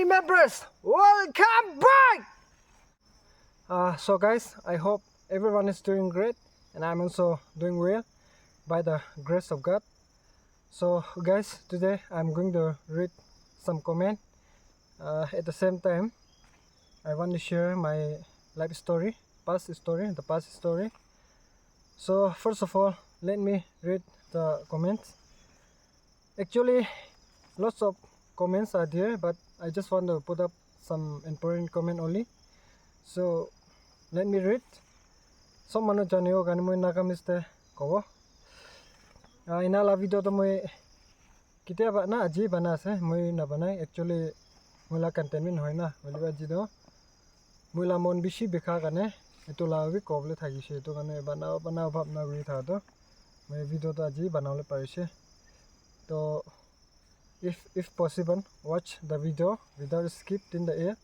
family members, welcome back! So guys, I hope everyone is doing great and I'm also doing well by the grace of God. So guys, today I'm going to read some comment. At the same time, I want to share my life story, the past story. So first of all, let me read the comments. Actually, lots of comments are there, but I just want to put up some important comment only. So let me read. Some manu janio kan moi nakamiste kobo. Ina la video to moi kitia ba na aji bana ase moi na banai actually moila content hoy na boliba jido moila mon bishi bekha kane etula bi koble thagise to kane banao bhabna guri tha to moi video to aji banaole parise. So if possible, watch the video without skip in the air.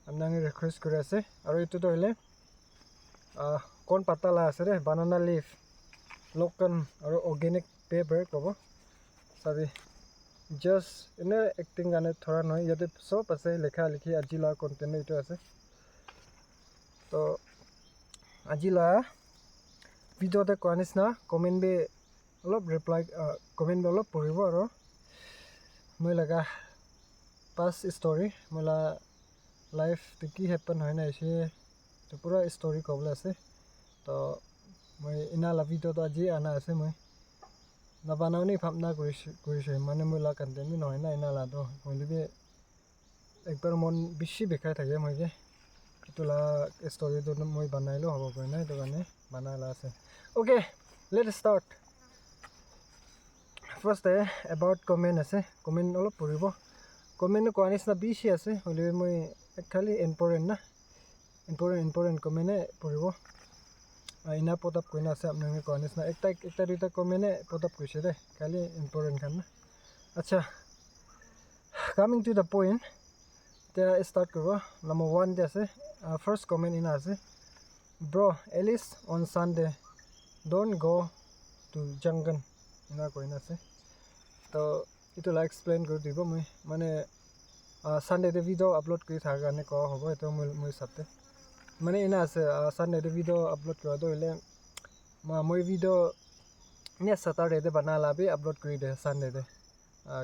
Amnang request kore ase aro etu to hile kon pata la ase re banana leaf local aro organic paper kobo sabi just ine acting gane thora noi yate sob ase lekha likhi ajila content etu ase to ajila video te koanis na comment be olop reply comment be olop poribo aro moi laga past story mola life to ki happen hoy na ise to pura story kobla ase to moi ina la video to aji ana ase moi na banauni bhabna korise mane moila content ni hoy na ina la do hoilibe ekbar mon bishi bekai thake moi ke itula story to moi banailo hobo koi na to gane banala ase. Okay, let's start. First about comment ase comment olop poribo comment ko anis na bishi ase hoilibe moi khali important comment poribo ina put up koina ase apnang ko anis na ekta duta comment put up koise de khali important kan na. Acha, coming to the point, te start karo. Number 1 de ase first comment ina ase, bro, at least on Sunday don't go to jungle ina koina ase to itu la explain kor dibo moi mane Sunday de video upload kori thaga ne ko hobo to moi sabte mane ina ase Sunday de video upload kora do ile moi video ne Saturday de bana la bi upload kori de Sunday de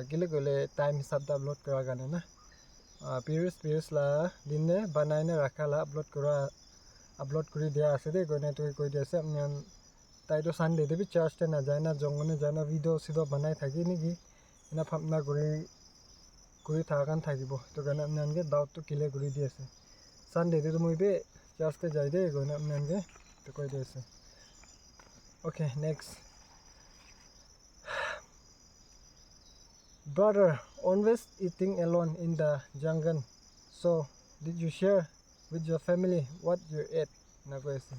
gile gole time hisab da upload kora gane na previous la din ne banai ne rakha la upload kori dia ase de gone to koi dia ase amnan tai to Sunday de bi church te na jai na jongone jana video sido banai thaki ni gi ina phamna kuri thagan thakibo to gane amnan ge doubt to kile kuri di ase Sunday de moi be church te jai de gone amnan ge to koi dia ase. Okay, next. Brother, always eating alone in the jungle. So, did you share with your family what you ate? Na question.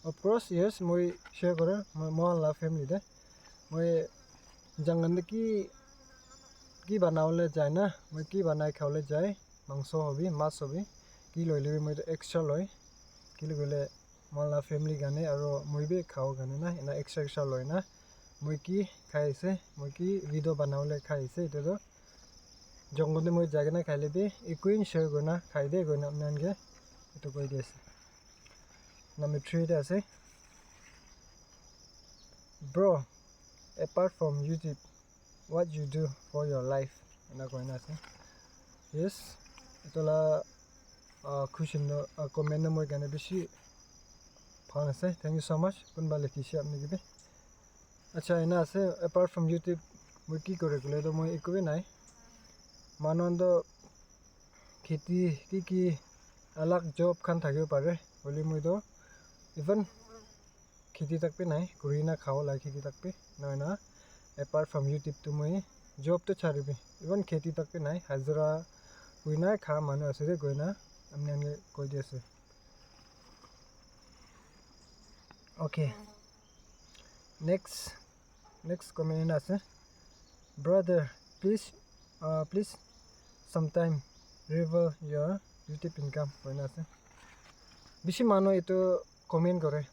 Of course, yes, moi share kore moi la family de. Moi jungle ki banaole jai na, moi ki banai khawle jai, mangso hobi, mas hobi, ki loile moi extra loi. Ki logole moi la family gane aro moi be khao gane na, ina extra loi na. Moi ki khaise, moi ki video banaole khaise ito do jongone moi jaga na khaile be ikuin share gona khaide gona nange ito koi des. Number 3 de ase, bro, apart from YouTube, what you do for your life? Ina koi na ase. Yes, ito la kushin no comment na moi gane bishi phone ase. Thank you so much kunba lekisi apni gibe. Acha ina ase apart from YouTube moi ki kore kole to moi ikobe nai manondo kheti ki alag job khan thakyo pare boli moi do even kheti tak pe nai kurina khao la kheti tak pe na apart from YouTube to moi job to charibi even kheti tak pe nai hazra huina kha manu ase de goina amne koi di ase. Okay, next comment ase, brother, please sometime reveal your YouTube income koina ase. Bishi mano eto comment kore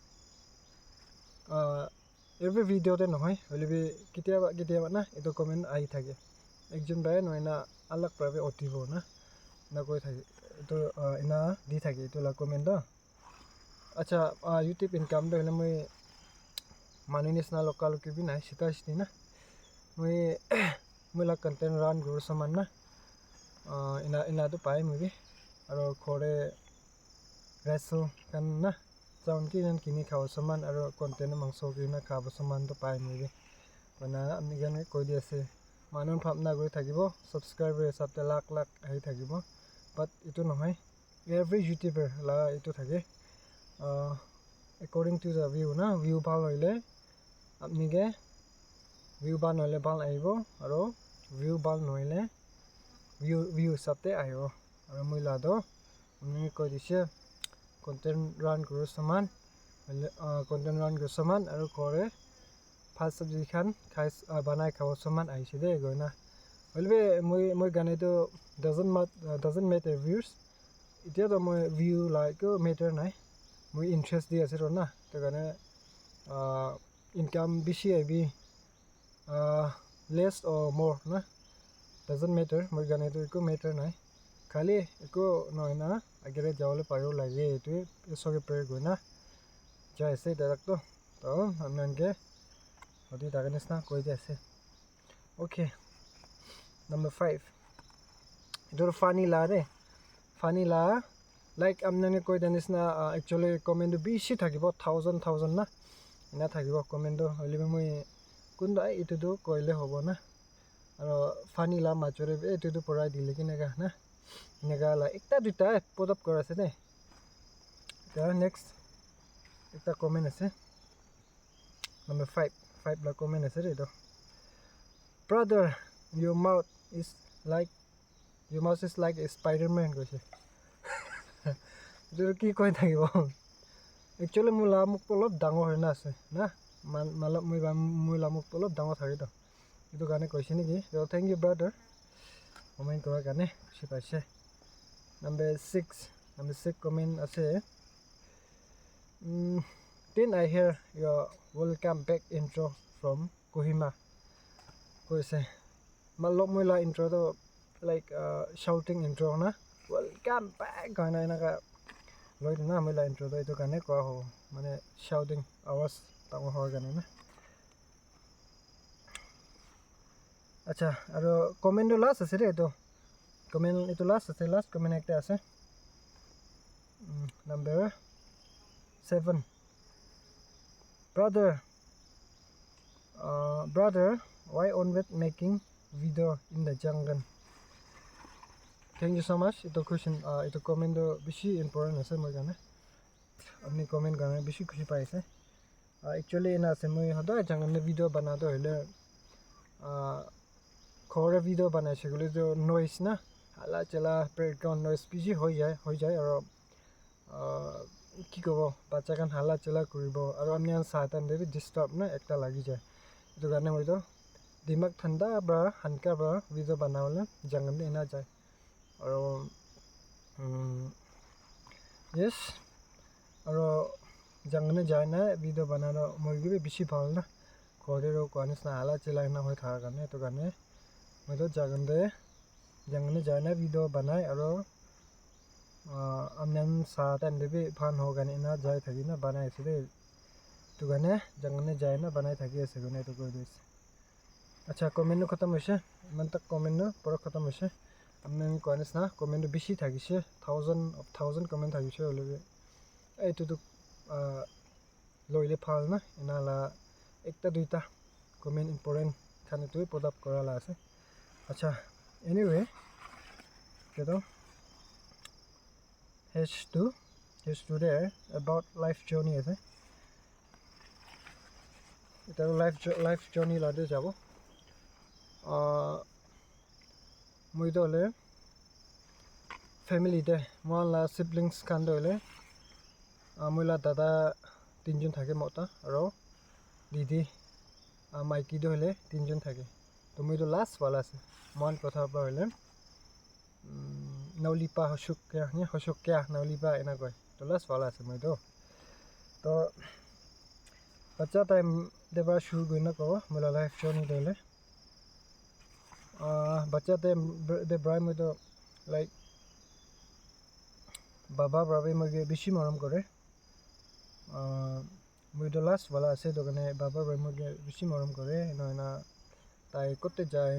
every video te nohoy holibe kitia na eto comment ai thake ekjon bai noina alag prabe otibo na না কই থাকি তো ইনা দি থাকি তো লা comment দো আচ্ছা YouTube income দো হলে মই মানুহ নিচিনা লোকালকি বি নাই সিতা সিতি না মই লা কন্টেন্ট রান কৰো সমান না ইনা তো পাই মই আৰু ঘৰে ৰেসল কান না যাওন কি নান কিনি খাও সমান আৰু কন্টেন্ট মাংস কিনা খাব সমান তো পাই মই মানে আমি গানে কৈ দি আছে মানুহ ভাবনা কৰি থাকিব সাবস্ক্ৰাইবাৰ হিচাপে লাখ লাখ আহি থাকিব বাট ইটো নহয় এভৰি ইউটিউবাৰ লা ইটো থাকে according to the view na view ভাল হইলে আপনি কে view ভাল হইলে ভাল আইব আৰু view ভাল নহইলে view হিচাপে আইব আৰু মই লাদো আমি কৈ দিছে content run কৰো সমান content run কৰো সমান আৰু কৰে ফাস্ট সবজি খান খাই বানাই খাও সমান আইছে দে গয়না বলবে মই গানে তো doesn't matter views এতিয়া তো মই view like matter নাই মই ইন্টারেস্ট দি আছে না তো গানে ইনকাম বেশি আইবি less or more না doesn't matter মই গানে তো একো matter নাই খালি একো নয় না আগেরে যাওলে পারো লাগে এটো সবে প্রেয়ার গয়না যাইছে ডাইরেক্ট তো আমনকে ওদি দাগনেস না কই যাইছে ওকে number 5 ইটো ফানি লা রে ফানি লা লাইক আমনানে কই দেনিস না একচুয়ালি কমেন্ট বেশি থাকিব 1000 না না থাকিব কমেন্ট হইলে মই কোনদা ইটো কইলে হবো না আৰু ফানি লা মাচৰে এটো পৰাই দিলে কিনেগা না নেগা লা একটা দুটা পদপ কৰাছে দে তা নেক্সট একটা কমেন্ট আছে number 5 লা কমেন্ট আছে রে তো brother your mouth is like a Spider-Man কইছে যদি কি কই থাকিব একচুয়ালি মুলা মুক অলপ ডাঙৰ হয় না আছে না মালপ মই লামুক অলপ ডাঙৰ থাকে তো ইটো গানে কৈছে নেকি তো থ্যাংক ইউ ব্ৰাদাৰ কমেন্ট কৰাৰ কাৰণে খুশি পাইছে number 6 কমেন্ট আছে then I hear your welcome back intro from Kohima কৈছে মালপ মই লা intro তো like shouting intro na welcome back গানা এনেকা লৈ না মই লা intro তো ইটো গানে কোৱা হ মানে shouting আৱাজ ডাঙৰ হয় গানে না আচ্ছা আৰু কমেন্ট লাষ্ট আছে ৰে তো কমেন্ট ইটো লাষ্ট আছে লাষ্ট কমেন্ট একটা আছে number 7 brother why always making video in the jungle thank you so much ito question ito comment do beshi important ase moi gane apni comment gane beshi khushi paise actually ina ase moi hoda jungle video bana do hele khore video banai segule jo noise na hala chala background noise beshi hoi jay aro কি কব বাচ্চা কান হালা চলা করিব আর আমি সাতান দেবি disturb না একটা লাগি যায় এটো গানে হইতো দিমাগ ঠান্ডা বা হানকা বা ভিডিও বানাওলে জাঙ্গলে না যায় আর yes আর জাঙ্গলে যায় না ভিডিও বানানো মইগি বেশি ভালো না কোরেরো কোয়ানিস না হালা চলা না হয় থাকা গানে এটো গানে মইতো জাঙ্গলে যায় না ভিডিও বানাই আর আমনান সাতান দেবি ফান হোগানে না যায় থাকি না বানাই আছে দে তো গানে জাঙ্গলে যায় না বানাই থাকি আছে গনে তো কই দিছে আচ্ছা কমেন্ট খতম হইছে ইমান তক কমেন্ট পৰ খতম হইছে আমনে কোৱানিস না কমেন্ট বেছি থাকিছে 1000 কমেন্ট থাকিছে হলে এইটো তো লইলে ভাল না এনালা একটা দুইটা কমেন্ট ইম্পৰ্টেন্ট খানে তুই পদপ কৰালা আছে আচ্ছা anyway কেতো H2 there about life journey আছে এটা life journey লাদে যাব মই দলে family de মোলা siblings খান দলে মোলা দাদা তিনজন থাকে মতা আৰু দিদি মাইকি দলে তিনজন থাকে তো মই তো লাস্ট वाला আছে মন কথা হলে নলিপা হসুকিয়া নলিপা এনা কয় তো লাস্ট वाला আছে মই তো বাচ্চা টাইম দেবা শুরু গই না কো মোলা লাইফ জার্নি দলে বাচ্চা টাইম দে ব্রাই মই তো লাইক বাবা বাবে মগে বেশি মরম করে মিডল ক্লাস वाला আছে দোকানে বাবা বাবে মগে বেশি মরম করে না তাই করতে যায়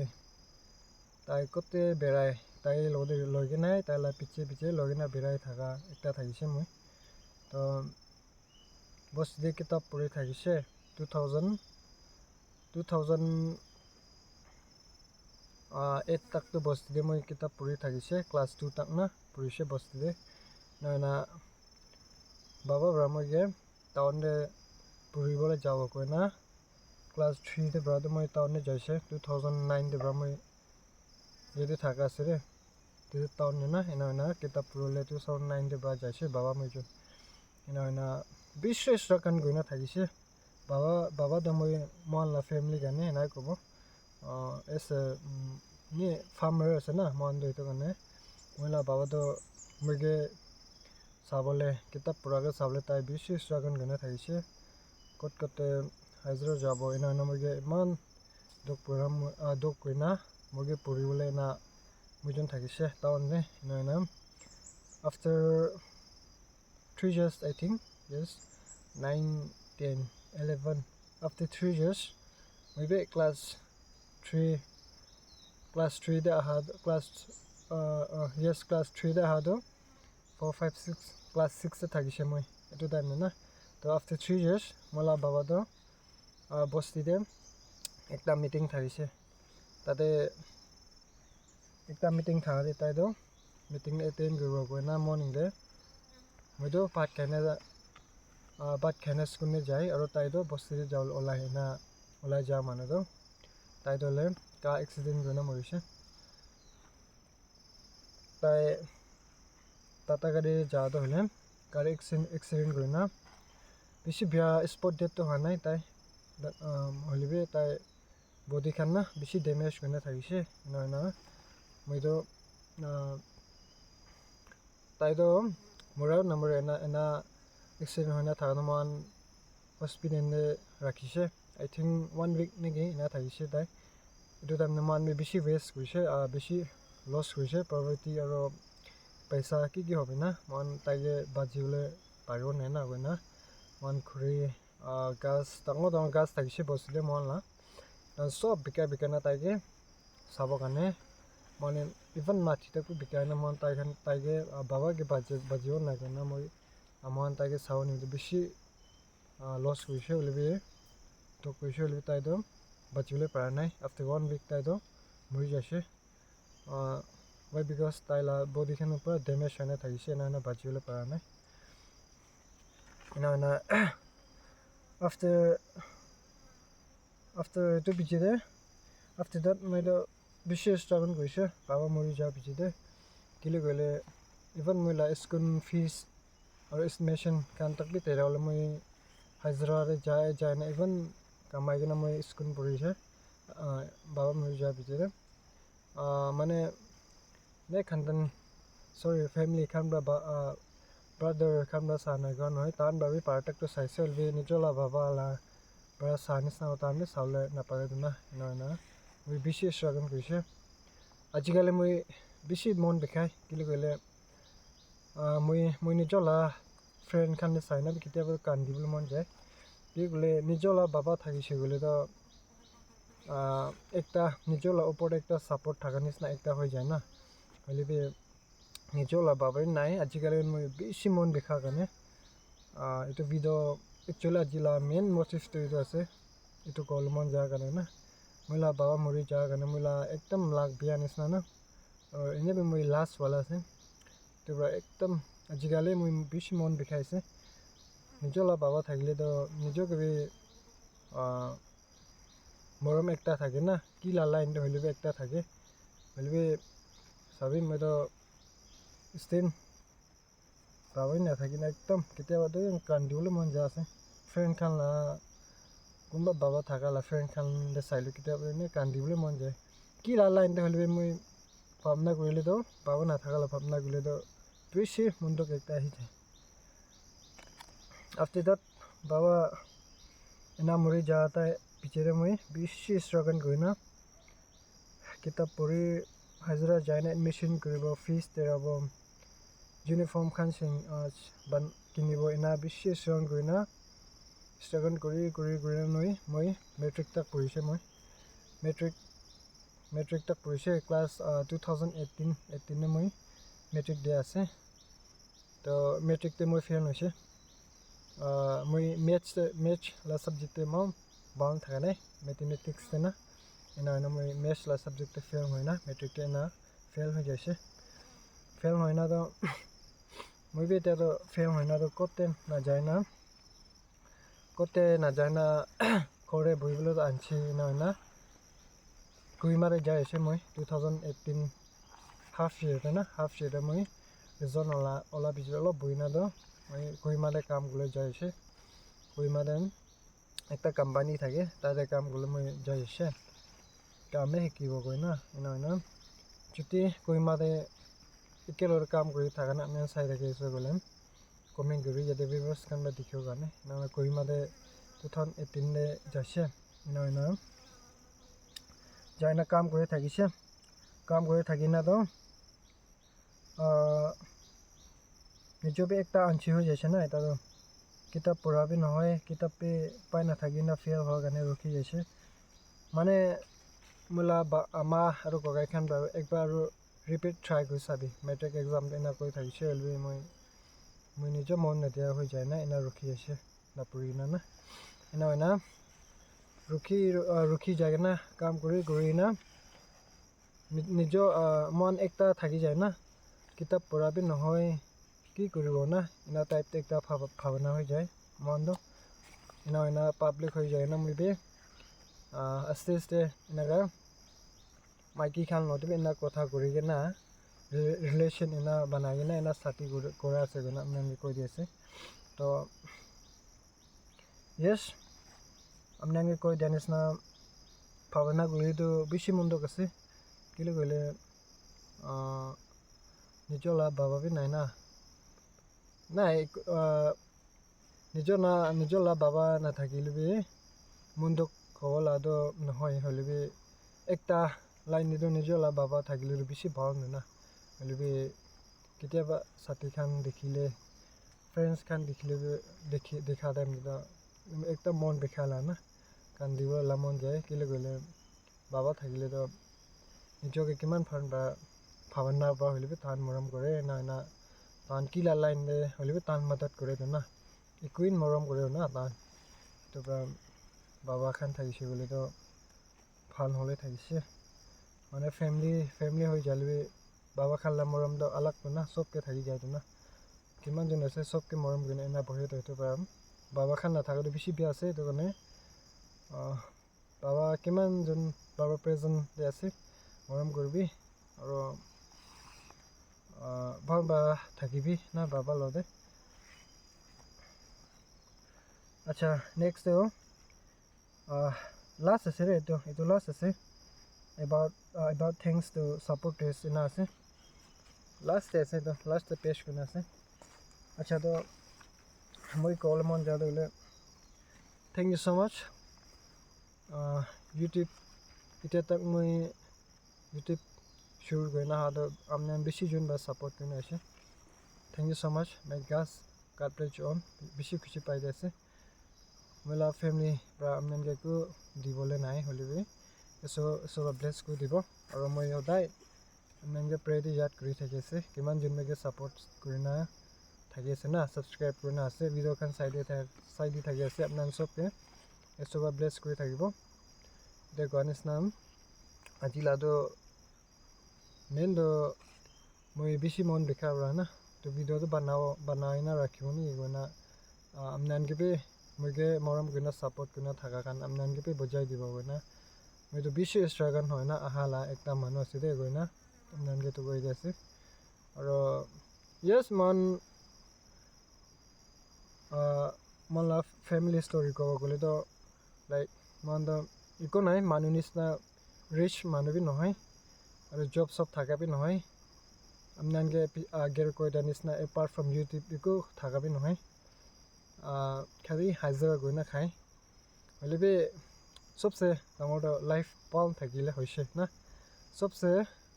তাই করতে বেড়ায় তাই লগে নাই তাইলা পিছে লগে না বেড়ায় থাকা একটা থাকিছে মই তো বস দে কিতাব পড়ে থাকিছে 2008 tak to bos de moi kitab puri thagise class 2 tak na purise bos de na baba brahma ge town de puri bole jawo ko na class 3 de brother moi town de jaise 2009 de brahma yede thaga sire de town na na kitab purule 2009 de ba jaise baba moi jo na bishesh rakan goina thagise baba da moi mon la family gane na kobo as ni farmer ase na mon do to gane moila baba to mege sabole kitab puraga sabole tai bishesh rakan gane thagise kotte hajra jabo ina na mege man dok puram dok koina moge puribole na mujon thagise town ne na after 3 years I think yes 9 10 11 after 3 years maybe class 3 da had class yes class 3 da had 4 5 6 class 6 ta thagise moi etu time na to after 3 years mola baba do bosti de ekta meeting thagise tate ekta meeting thagade tai do meeting attend goro ko na morning de moi do pat khane school ne jai aro tai do bosti de jaul ola ja mane do tai do le ka accident gona morise tai tata gade ja do hole car accident gona bishi bia spot death to hanai tai holibe tai body khan na bishi damage gona thagise na moi do tai do moral number na accident hoina thagana man hospital ne rakhise I think 1 week negi na thagise tai etu time man me bishi waste hoise bishi loss hoise property aro paisa ki hobe na man tai ge bajiule paro ne na goina man khuri gas tango gas thagise bosile mon la sob bika na tai ge sabo kane mane even mathi ta ku bika na mon tai ge baba ge bajiyo na gona moi amon tai ge sawni bishi loss hoise olebe to hoise olebe tai do bachule para nai after 1 week tai do mori jase why because tai la body khan upar damage hoina thagise na bachule para nai na after to bijide after that moi do bishi struggle goise baba mori ja bijide kile gole even moi la school fees or estimation kan tak bi tera ole moi hajra re jai na even kamai gena moi school porise baba mori ja bijide mane ne khandan sorry family khan ba brother khan ba sana gan hoy tan ba bi partak to saisel bi nijola baba la bara sani sa tan bi saule na pare duna na moi bishi struggle goise ajikale moi bishi mon dekhai kile gole moi nijola friend khan ne saina bi kitia ba kan dibul mon jay bi gole nijola baba thagise gole do ekta nijola opor ekta support thaganis na ekta hoy jay na holibe nijola baba nai ajikale moi bishi mon dekha gane etu video actually ajila main motive to ido ase etu kolmon ja gane na moila baba mori ja gane moila ekdam lag bianis na ene be moi last wala ase to bra ekdam ajikale moi bishi mon dekhaise nijola baba thagile do nijoke be morom ekta thage na ki la line de holibe ekta thage holibe sabi me do stain baba na thagi na ekdam kitia ba do kan diule mon ja ase friend khan la kumba baba thaga la friend khan de saile kitia ba ne kan diule mon jay ki la line de holibe moi pamna goile do baba na thaga la pamna goile do bishi mundo ekta hi jay after that baba ena mori jata pichere moi bishi struggle goina kitab puri hajra jaina admission koribo fees terabo uniform khan sing ban kinibo ina bishi struggle kurina struggle kuri moi matric tak purise moi matric tak purise class 2018 ne moi matric de ase to matric te moi fail hoise moi match la subject te mo bound thane mathematics te na ina moi maths la subject te fail hoina matric te na fail ho jaise fail hoina to moi be te to fail hoina to kote na jaina kore buiblo to anchi na kui mare jaise moi 2018 half year te moi result ola bijolo buina do moi kui mare kam gulo jaise kui mare ekta company thake tade kam gulo moi jaise kame hikibo koina ina chuti kui mare ekelor kam kori thakana men sai thake so golen comment kori jate viewers kan ba dikhiyo gane na kui mare 2018 le jaise ina jaina kam kori thakise kam kori thakina to nijobe ekta anchi ho jaise na eta to kitab pura bi nohoy kitab pe pai na thakina fail ho gane rukhi jaise mane mula ama aru gogai khan ba ekbar repeat try koi sabi matric exam ena koi thakise elbe moi nijo mon na dia hoi jai na ena rukhi jaise na puri na ina rukhi jai na kam kori na nijo mon ekta thaki jai na kitab pura bi nohoy ki koribo na ina type te ekta bhavana hoi jai mon do ina public hoi jai na moi be aste inaga maiki khan lote be ina kotha kori ke na relation ina banai ke na ina sati kora ase gona amne koi diase to yes amne koi janis na bhavana guri to bishi mundo kase kile gole nijola baba bi nai na nijola baba na thakile be mundo kola do nohoy holibe ekta line ni do nijola baba thakile bishi bhal na holibe kitiaba sati khan dekhile friends khan dekhile dekha da mida ekta mon bekhala na kandiwa lamon jay kile gole baba thakile do nijoge kiman phan ba bhavana ba holibe tan moram kore na tan kila line de holibe tan madat kore na ikuin moram kore na tan to baba khan thakise bole to phan hole thakise mane family hoi jalbe baba khan la moram do alag na sob ke thaki jai na kiman jon ase sob ke moram gune na bohe to baba khan na thakado bishi bi ase to kone baba kiman jon baba present de ase moram korbi aro baba thakibi na baba lode acha next do last ase re to last ase about things to support this ina ase last ase to last page kuna ase acha to moi call mon jado le thank you so much YouTube ite tak moi YouTube shuru goina ha do amne bishi jun ba support kuna ase thank you so much my guys God bless you on bishi khushi pai dase mela family pra amne ge ku dibole nai holibe so bless ku dibo aro moi hodai amne ge pray di yad kuri thake ase kiman jun me ge support kurina thake ase na subscribe kurina ase video khan side thake ase apnan sob ke so bless kuri thakibo de ganis nam ajila do men do moi bishi mon bekha rana to video to banai na rakhibo ni gona amnan ge be moige moram guna support guna thaka kan amnan ge be bojai dibo gona moi to bishi struggle hoy na ahala ekta manu ase de goina amnan ge to goi ase aro yes man la family story ko gole to like man da iko nai manunis na rich manu bi nohai aro job sob thaka bi nohai amnan ge ager ko danis na apart from YouTube iko thaka bi nohai khari hazara goina khai holibe sobse dangor do life pal thakile hoise na sobse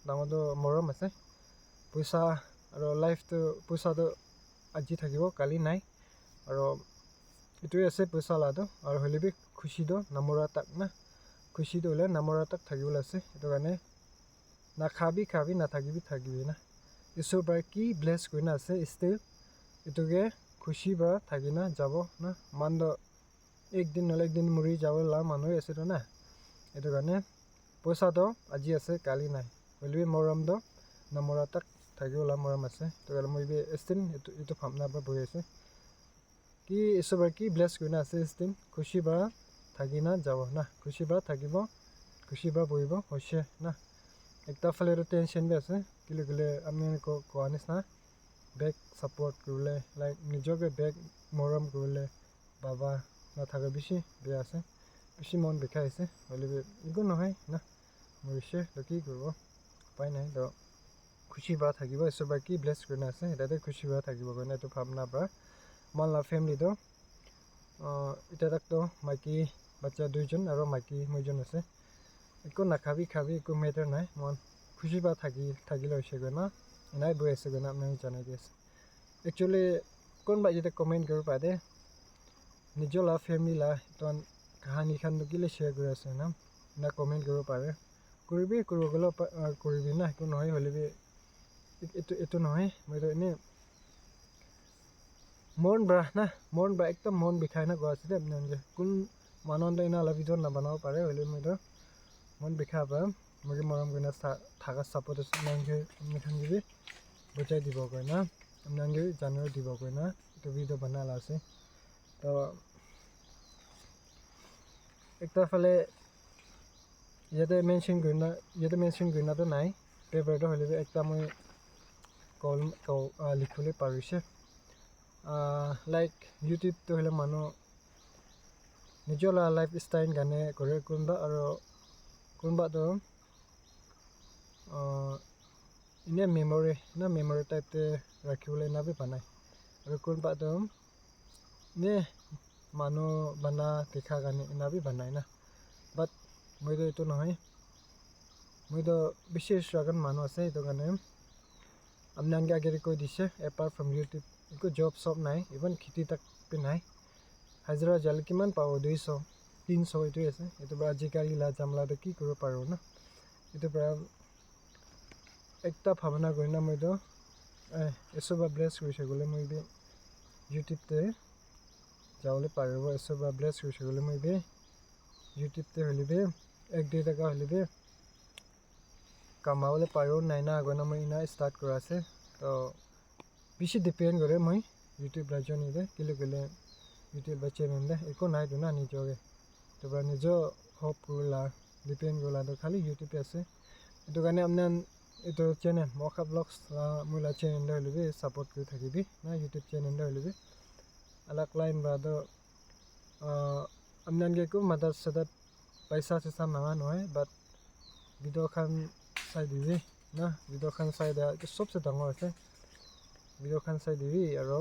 dangor do moram ase puisa আৰু লাইফটো পইচাটো আজি থাকিব কালি নাই আৰু এইটোৱে আছে পইচা লাটো আৰু হ'লে বি খুচিটো নামৰা তাক না খুচিটো হ'লে নামৰা তাক থাকিবলৈ আছে সেইটো কাৰণে খাবি নাথাকিবি না ঈশ্বৰ পৰা কি ব্লেছ কৰি না আছে ষ্টিল এইটোকে খুচি পৰা থাকি না যাব না মান্দ একদিন নহ'লে একদিন মৰি যাব লা মানুহ আছেতো না সেইটো কাৰণে পইচাটো আজি আছে কালি নাই হ'লে মৰমটো নামৰা তাক থাকিবলা মৰম আছে সেইটো কাৰণে মই ষ্টিল এইটো ভাৱনা পৰা বহি আছে কি ঈশ্বৰ পৰা কি ব্লেছ কৰি না আছে ষ্টিল খুচি পৰা থাকি না যাব না খুচি পৰা থাকিব খুচি পৰা বহিব হৈছে না একটা ফালে টেনশ্যন বি আছে কিলে আমি কোৱা নিচিনা বেগ ছাপৰ্ট কৰিলে লাইক নিজকে বেগ মৰম কৰিলে বাবা নাথাকে বেছি বেয়া আছে বেছি মন বিষাই আছে হ'লে একো নহয় না মৰিছে তো কি কৰিব উপায় নাই তো খুচি পৰা থাকিব ঈশ্বৰ পৰা কি ব্লেছ কৰি না আছে এটাতে খুচি পৰা থাকিব কাৰণে এইটো ভাৱনা পৰা মানলা ফেমিলিটো এতিয়া তাকতো মাইকী বাচ্চা 2জন আৰু মাইকী 1জন আছে একো নাখাবি একো মেটাৰ নাই মন খুচি পৰা থাকিলে হৈছে গৈ না এনাই বৈ আছে গৈ না আপোনাক জনাই দি আছে একচুৱেলি কোনোবাই যেতিয়া কমেণ্ট কৰিব পাৰে নিজৰ লা ফেমিলি লা তখন কাহানীখন কিলে শ্বেয়াৰ কৰি আছে না কমেণ্ট কৰিব পাৰে কৰিব গ'লেও কৰিবি না একো নহয় হ'লে এইটো নহয় মইতো এনেই মন বৰা একদম মন বিষাই না কোৱা আছে আপোনালোকে কোন মানুহ এনে অলপ ভিডিঅ' নবনাব পাৰে হ'লে মইতো মন বিষাই পৰা মই মৰম কৰি না থাকা ছাপোৰ্ট আছে আপোনালোকে বুজাই দিব কয় না আপোনালোকে জানুৱাৰী দিব কয় না এইটো ভিডিঅ' বনালা আছে তো একটা ফালে ইয়াতে মেনশ্যন কৰি নাতো নাই পেপাৰটো হ'লে একটা মই লিখিবলৈ পাৰিছে লাইক ইউটিউবটো হ'লে মানুহ নিজৰ লাইফ ষ্টাইল গানে কৰে কোনোবা আৰু কোনোবাটো এনে মেমৰি টাইপতে ৰাখিবলৈ নাবি বনায় আৰু কোনোবাটো এনে মানুহ বানা দেখা কাৰণে নাবি বনায় না বাট মইতো এইটো নহয় মইতো বেছি স্ট্ৰাগল মানুহ আছে সেইটো কাৰণে আপোনালোকে আগেৰে কৈ দিছে এপাৰ্ট ফ্ৰম ইউটিউব একো জব চব নাই ইভেন খেতি তাক নাই হাজিৰা জাল কিমান পাব 200 300 এইটোৱে আছে এইটোৰ পৰা আজিকালি জামলাটো কি কৰিব পাৰোঁ না এইটোৰ পৰা একটা ভাৱনা কৰি না মইতো ঈশ্বৰ বা ব্লেছ কৰিছে গ'লে মই ইউটিউবতে যাবলৈ পাৰিব ঈশ্বৰ বা ব্লেছ কৰিছে গ'লে মই ইউটিউবতে হ'লে 1-2 টকা হ'লে কামাবলৈ পাৰিব নাই না আগৰ মই ইনা ষ্টাৰ্ট কৰা আছে তো বেছি ডিপেণ্ড কৰে মই ইউটিউব ৰাজনীতে কিলে ইউটিউব বা চেনেল একো নাইতো না নিজকে তাৰপৰা নিজৰ হপ কৰিলা ডিপেণ্ড কৰিলাতো খালি ইউটিউবে আছে সেইটো কাৰণে আপোনাৰ এইটো চেনেল মখা ব্লগছ মোলা চেনেল হ'লে ছাপোৰ্ট কৰি থাকিবি না ইউটিউব চেনেল হ'লে আলাক লাইন বাদ আপোনালোকে একো মাদাত চাদাত পইচা চইচা মাঙা নহয় বাট ভিডিঅ'খন চাই দিবি না ভিডিঅ'খন চাই দিয়া এইটো চবচে ডাঙৰ আছে ভিডিঅ'খন চাই দিবি আৰু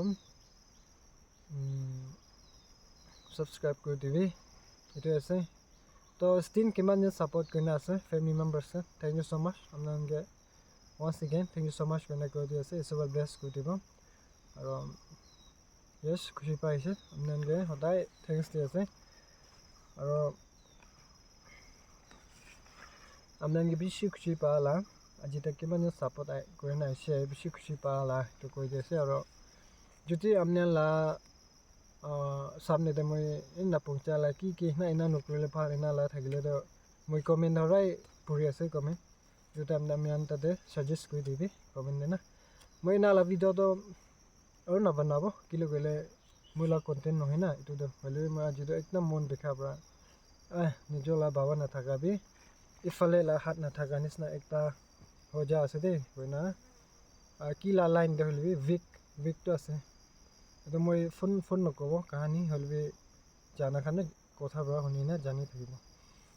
ছাবস্ক্ৰাইব কৰি দিবি এইটোৱে আছে তো ষ্টিল কিমান দিন ছাপোৰ্ট কৰি আছে family members thank you so' much আপোনালোকে once again thank you so much কাৰণে কৈ দি আছে ঈশ্বৰ ব্লেছ কৰি দিব আৰু য়েছ খুচি পাইছে আপোনালোকে সদায় থেংকছ দি আছে আৰু আপোনালোকে বেছি খুচি পালা আজি তাক কিমান দিন ছাপোৰ্ট কৰি নাইছে বেছি খুচি পালা সেইটো কৈ দি আছে আৰু যদি আপোনালা সামনেতে মই নাপহুঁচালা কি না এনা নকৰিলে ভাল এনালা থাকিলেতো মই কমেণ্ট সদায় পঢ়ি আছে কমেণ্ট যদি আমি তাতে ছাজেষ্ট কৰি দিবি কমেণ্টে না মই এনালা ভিডিঅ'টো আৰু নবনাব কিলো গ'লে মোৰ লগত কণ্টেণ্ট নহয় না এইটোতো হ'লে মই আজিতো একদম মন বিষাৰ পৰা নিজৰ লা বাবা নাথাকাবি ইফালে লা হাত নাথাকা নিচিনা একটা সজা আছে দেই কয় না কি লা লাইন দে হ'লে উইকটো আছে এইটো মই ফোন নক'ব কাহানী হ'লে জানা কাৰণে কথা পৰা শুনি না জানি থাকিব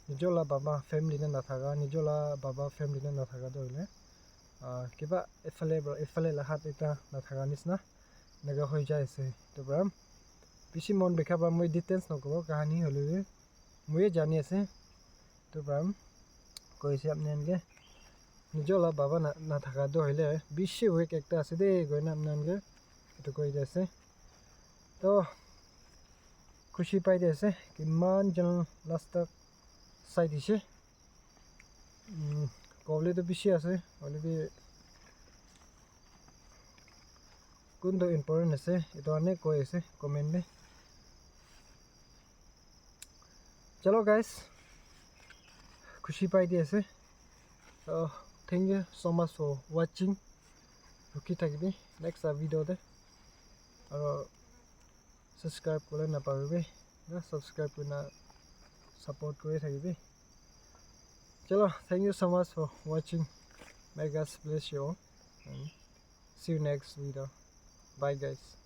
নিজৰ লা বাবা ফেমিলিতে নাথাকা নিজৰ লা বাবা ফেমিলিতে নাথাকাটো হ'লে কিবা এফালে লা হাত এটা নাথাকা নিচিনা এনেকুৱা হৈ যায় আছে এইটোৰ পৰা বেছি মন বিষাৰ পৰা মই ডিটেইলছ নক'ব কাহানী হ'লে ময়ে জানি আছে এইটোৰ পৰা কৈছে আপোনালোকে নিজলা বাবা না থাকা তো হইলে বেশি উইক একটা আছে দে গয়না নামগে এটা কই যাচ্ছে তো খুশি পাই দিয়েছে কিমান জন লাস্ট চাই দিছে কবলে তো বেশি আছে অলরেডি কোনটো ইম্পর্টেন্ট আছে এটা অনেক কৈ আছে কমেন্টে চলো গাইস খুশি পাই দিয়েছে so thank you so much for watching rookie থাকিবি next video দে আর subscribe করে না পারবে না subscribe করে না support করে থাকিবি চলো thank you so much for watching may God bless you all and see you next video bye guys